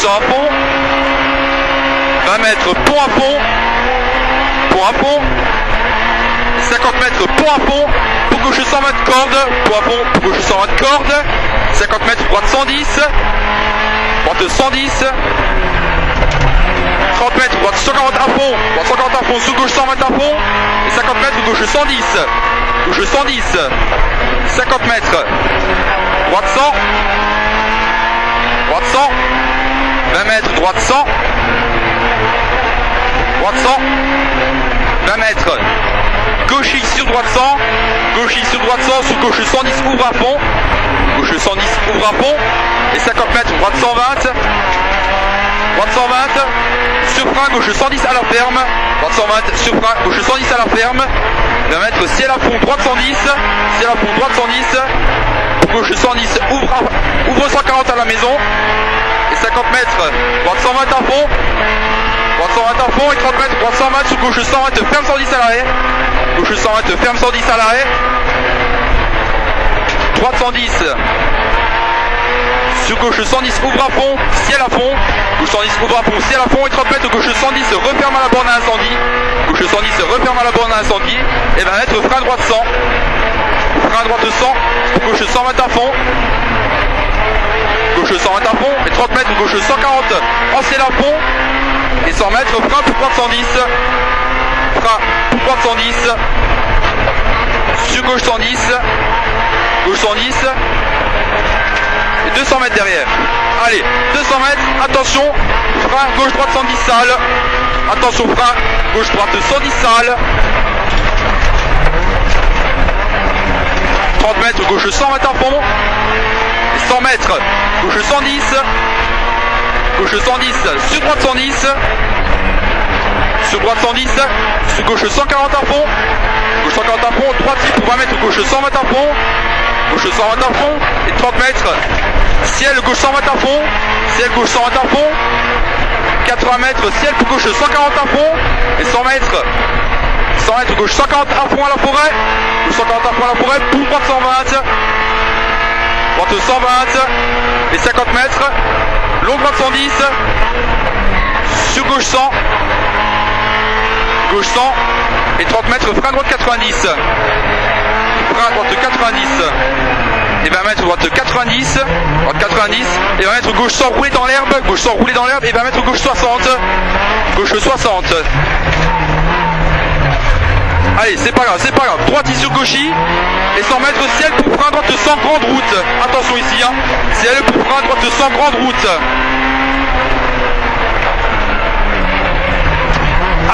100 à fond. 20 mètres, pont à pont. Pont à pont. 50 mètres, pont à pont. Pour gauche 120 cordes. Pont à pont, pour gauche 120 cordes. 50 mètres, droite 110. Droite 110. 30 mètres, droite 140 à fond. Droite 140 à fond, sous gauche 120 à fond. Et 50 mètres, gauche 110. Gauche 110. 50 mètres. Droite 100. Droite 100. 20 mètres, droite 100. Droite 100. 20 mètres. Gauche X sur droite 100. Gauche X sur droite 100. Sous gauche 110, ouvre à fond. Gauche 110, ouvre à fond. Et 50 mètres, droite 120. Droite 120. Sur frein, gauche 110 à la ferme. Droite 120, sur frein, gauche 110 à la ferme. 20 mètres, ciel à fond, droite 110. Ciel à fond, droite 110. Gauche 110, ouvre 140 à la maison. Et 50 mètres, droite 120 à fond. Droite 120 à fond et 30 mètres, droite 120 sous gauche 120, ferme 110 à l'arrêt. Gauche 120, ferme 110 à l'arrêt. Droite 110. Sur gauche 110, ouvre à fond, ciel à fond. Gauche 110, ouvre à fond, ciel à fond et 30 mètres, gauche 110, referme à la borne à incendie. Gauche 110, referme à la borne à incendie. Et 20 mètres, frein droite 100. Frein droite 100, gauche 120 à fond. Gauche 120 à fond et 30 mètres, gauche 140 en ciel à fond. Et 100 mètres, frein pour droite 110. Frein pour droite 110. Sur gauche 110. Gauche 110. Et 200 mètres derrière. Allez, 200 mètres, attention. Frein gauche droite 110 sale. Attention, frein gauche droite 110 sale. 30 mètres, gauche 120 à fond. Et 100 mètres, gauche 110. Gauche 110, sur droite 110. Sur droite 110. Sur gauche 140 à fond. Gauche 140 à fond. Droite pour 20 mètres, gauche 120 à fond. Gauche 120 à fond. Et 30 mètres. Ciel gauche 120 à fond. Ciel gauche 120 à fond. 80 mètres. Ciel pour gauche 140 à fond. Et 100 mètres. 100 mètres, gauche 140 à fond à la forêt. Gauche 140 à fond à la forêt. Pour droite 120. Droite 120. Et 50 mètres. Longue droite 110. Sur gauche 100. Gauche 100. Et 30 mètres, frein droite 90. Frein droite 90. Et 20 mètres, droite 90. Droite 90. Et 20 mètres, gauche 100 roulé dans l'herbe. Gauche 100 roulé dans l'herbe. Et 20 mètres, gauche 60. Gauche 60. Allez, c'est pas grave, c'est pas grave. Droite sur gauchy. Et 100 mètres, ciel pour frein droite 100, grande route. Attention ici, hein. Ciel pour frein droite 100, grande route.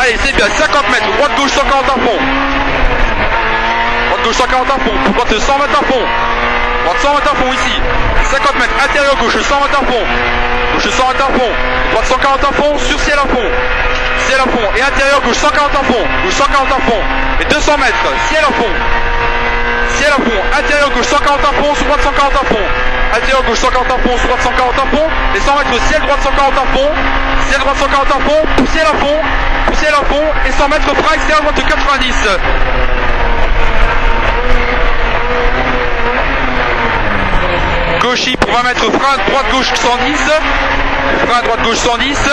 Allez, c'est bien, 50 mètres, droite gauche 140 à fond. Droite gauche 140 à fond, droite 120 à fond. Droite 120 à fond ici. 50 mètres, intérieur gauche 120 à fond. Gauche 120 à fond. Droite 140 à fond, sur ciel à fond. Ciel à fond. Et intérieur gauche 140 à fond. Gauche 140 à fond. Et 200 mètres, ciel à fond. Ciel à fond. Intérieur gauche 140 à fond, sur droite 140 à fond. Intérieur gauche 140 à fond, sur droite 140 à fond. Et 100 mètres, ciel droite 140 à fond. Ciel droite 140 à fond. Ciel à fond. Ciel à fond. Et 100 mètres, frein extérieur droite 90. Gauchy pour 20 mètres, frein droite gauche 110. Frein droite gauche 110.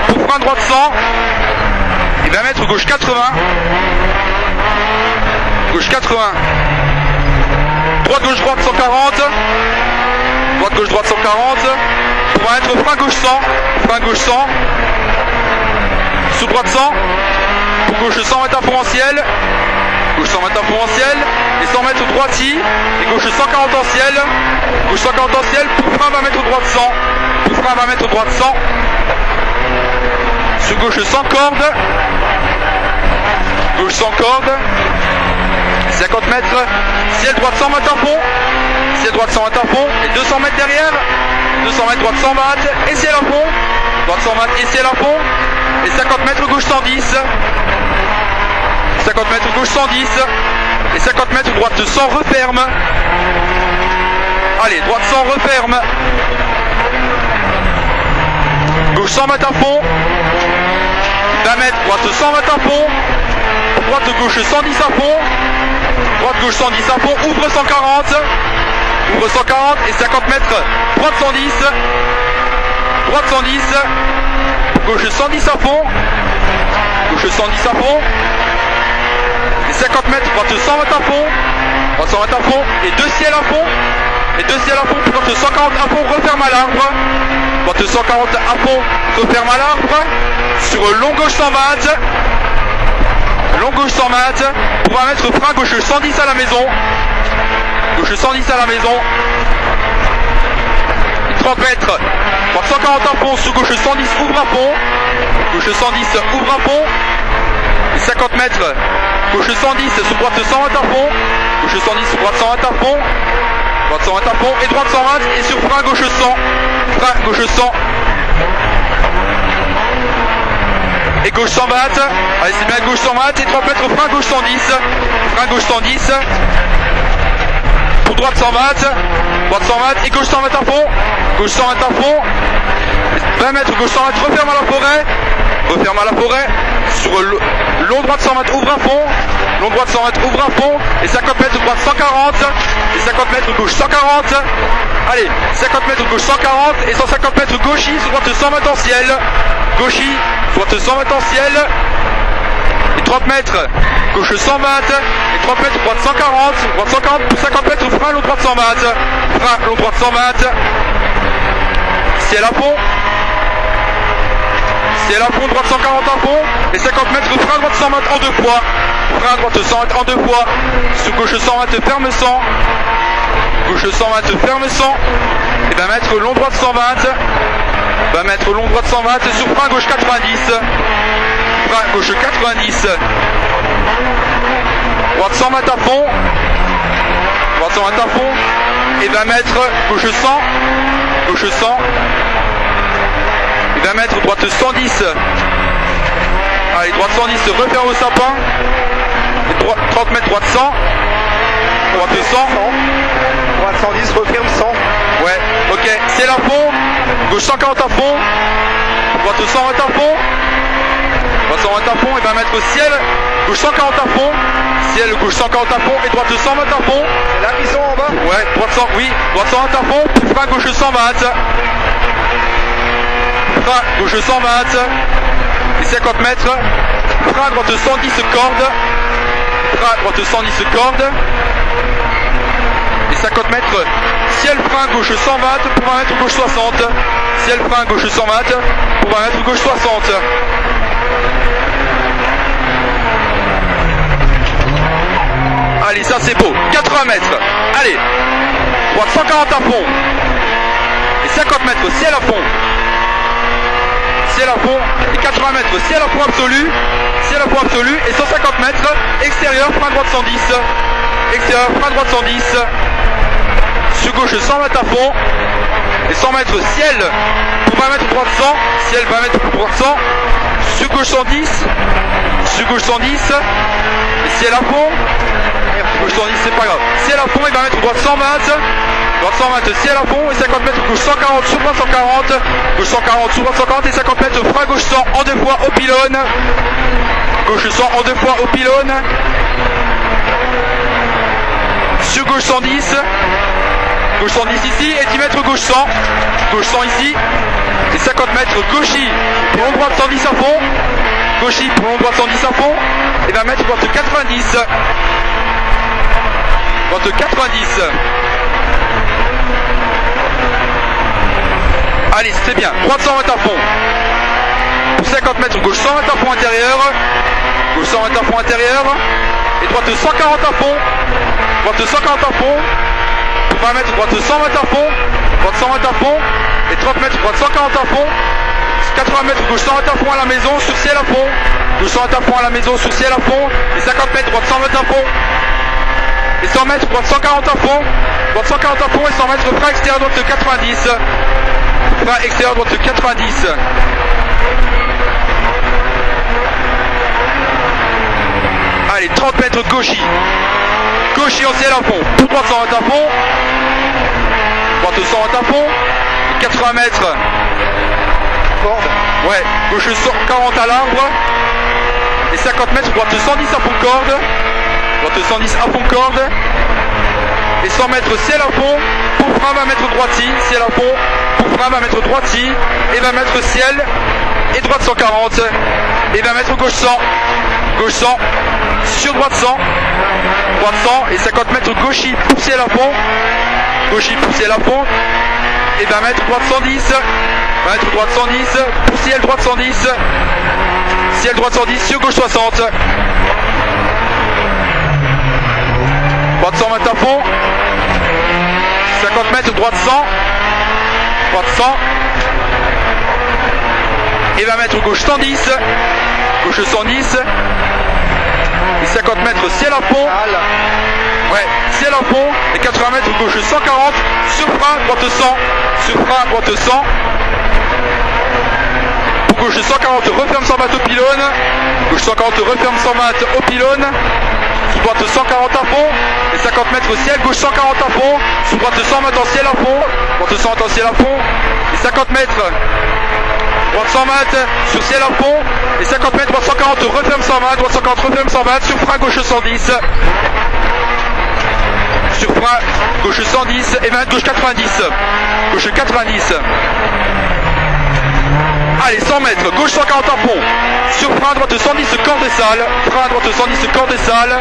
Pour frein droite 100. Et 20 mètres gauche 80. Gauche 80. Droite gauche droite 140. Droite gauche droite 140. Pour 20 mètres, frein gauche 100. Frein gauche 100. Sous droite 100. Pour gauche 120 à fond en ciel. Gauche 120 à fond en ciel. Et 100 mètres droiti. Et gauche 140 en ciel. Gauche 140 en ciel. Pour frein 20 mètres droite 100. Pour frein 20 mètres droite 100. Sur gauche 100 cordes. Gauche 100 cordes. 50 mètres. Ciel droite 120 à fond. Ciel droite 120 à fond. Et 200 mètres derrière. 200 mètres droite 120. Et ciel à fond. Droite 120 et ciel à fond. Et 50 mètres gauche 110. 50 mètres gauche 110. Et 50 mètres droite 100 referme. Allez, droite 100 referme. Gauche 100 mètres à fond. 20 mètres, droite 120 à fond. Droite gauche 110 à fond. Droite gauche 110 à fond. Ouvre 140. Ouvre 140 et 50 mètres. Droite 110. droite 110, gauche 110 à fond, gauche 110 à fond, et 50 mètres, droite 120 à fond, droite 120 à fond, et 2 ciels à fond, et 2 ciels à fond, droite 140 à fond, referme à l'arbre, droite 140 à fond, referme à l'arbre, sur long gauche 120, long gauche 120, pour 1 mètre, frein gauche 110 à la maison, gauche 110 à la maison, 30 mètres, droite 140 à fond, sous gauche 110, ouvre à fond, gauche 110, ouvre à fond, et 50 mètres, gauche 110, sous droite 120 à fond, gauche 110, sous droite 120 à fond, droite 120 à fond, et droite 120, et sur frein gauche 100, frein gauche 100, et gauche 120, allez c'est bien gauche 120, et 30 mètres, frein gauche 110, frein gauche 110, pour droite 120, droite 120, et gauche 120 à fond, gauche 120 à fond, 20 mètres, gauche 120, referme à la forêt, sur long droite 120, ouvre à fond, long droite 120, ouvre à fond, et 50 mètres, droite 140, et 50 mètres, gauche 140, allez, 50 mètres, gauche 140, et 150 mètres, gauchis, sur droite 120 en ciel, gauchis, droite 120 en ciel, et 30 mètres, gauche 120, et 30 mètres, droite 140, droite 140, 50 mètres, frein, long droite 120, frein, long droite 120, ciel à fond, ciel à fond, droite 140 à fond, et 50 mètres, frein, droite 120 en 2 fois, frein, droite 120 en 2 fois, sous gauche 120, ferme 100, gauche 120, ferme 100, et 20 mètres, long droite 120, 20 mètres, long droite 120, sur frein, gauche 90, frein, gauche 90, droite 120 à fond, droite 120 à fond, et 20 mètres, gauche 100, gauche 100, et 20 mètres, droite 110, allez, droite 110, referme au sapin, et 30 mètres, droite 100, droite 100, droite 110, referme 100, ouais, ok, ciel à fond, gauche 140 à fond, droite 120 à fond, droite 120 à fond, et 20 mètres ciel, gauche 140 à fond, ciel, gauche 140 à fond, et droite 120 à fond, la mission en bas, ouais, droite 100, oui, droite 120 à fond, frein gauche 120, frein gauche 120, et 50 mètres, frein droite 110 corde, frein droite 110 corde, et 50 mètres, ciel frein gauche 120 pour 20 mètres gauche 60, ciel frein gauche 120 pour 20 mètres gauche 60. Allez, ça c'est beau, 80 mètres, allez, droite 140 à fond, et 50 mètres, ciel à fond, et 80 mètres, ciel à fond absolu, et 150 mètres, extérieur, frein droite 110, extérieur, frein droite 110, sur gauche 100 mètres à fond, et 100 mètres, ciel, pour 20 mètres droite 100, ciel 20 mètres pour droite 100, sur gauche 110, et ciel à fond, gauche 110 c'est pas grave, ciel à fond et 20 mètres droite 120, droite 120, ciel à fond et 50 mètres gauche 140, sur droite 140, gauche 140, sur droite 140 et 50 mètres frein gauche 100 en 2 fois au pylône, gauche 100 en 2 fois au pylône, sur gauche 110 ici et 10 mètres gauche 100 ici et 50 mètres gauchis pour long droite 110 à fond, gauchis pour long droite 110 à fond et 20 mètres droite 90, droite 90. Allez, c'est bien, droite 120 à fond, pour 50 mètres gauche 120 à fond intérieur, gauche 120 à fond intérieur, et droite 140 à fond, droite 140 à fond, pour 20 mètres droite 120 à fond, droite 120 à fond, et 30 mètres droite 140 à fond, 80 mètres gauche 120 à fond à la maison, sur ciel à fond, gauche 120 à fond à la maison, sur ciel à fond, et 50 mètres droite 120 à fond, et 100 mètres droite 140 à fond, droite 140 à fond, et 100 mètres frein extérieur droite 90, frein extérieur droite 90. Allez, 30 mètres gauchis en ciel à fond, tout droite 120 à fond, droite 120 à fond, 80 mètres, corde, ouais, gauche 140 à l'arbre, et 50 mètres, droite 110 à fond corde, droite 110 à fond corde, et 100 mètres ciel à fond, pour frein 20 mètres droite ciel à fond, Pour frein, 20 mètres droite ici, et 20 mètres ciel, et droite 140, et 20 mètres gauche 100, gauche 100, sur droite 100, droite 100, et 50 mètres gauche pour ciel à fond, gauche pour ciel à fond, et 20 mètres droite 110, 20 mètres droite 110, pour ciel droite 110, ciel droite 110, sur gauche 60, droite 100 mètres à fond, 50 mètres droite 100, droite 100, et 20 mètres gauche 110, gauche 110, et 50 mètres ciel à fond, ouais, ciel à fond, et 80 mètres gauche 140, sur frein, droite 100, sur frein, droite 100, pour gauche 140, referme 120 au pylône, gauche 140, referme 120 au pylône, sous droite 140 à fond, et 50 mètres ciel, gauche 140 à fond, sous droite 120 en ciel à fond, droite 100 en ciel à fond, et 50 mètres, droite 120 sur ciel à fond, et 50 mètres, droite 140, referme 120, droite 140, referme 120, sur frein gauche 110, sur frein gauche 110, et 20 gauche 90, gauche 90, allez 100 mètres, gauche 140 à fond, sur frein droite 110 corps des salles, frein droite 110 corps des salles,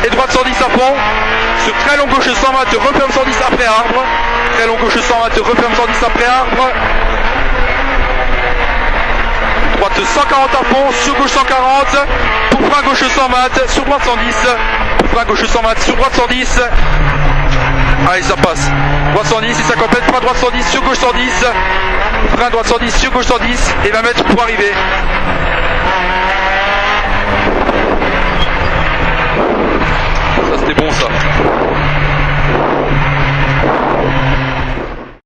et droite 110 à fond, sur très long gauche 120, referme 110 après arbre, très long gauche 120, referme 110 après arbre, droite 140 à fond, sur gauche 140, pour frein gauche 120, sur droite 110, pour frein gauche 120, sur droite 110, allez ça passe, droite 110 et ça complète, frein droite 110, sur gauche 110, frein droite 110, sur gauche 110, et 20 mètres pour arriver.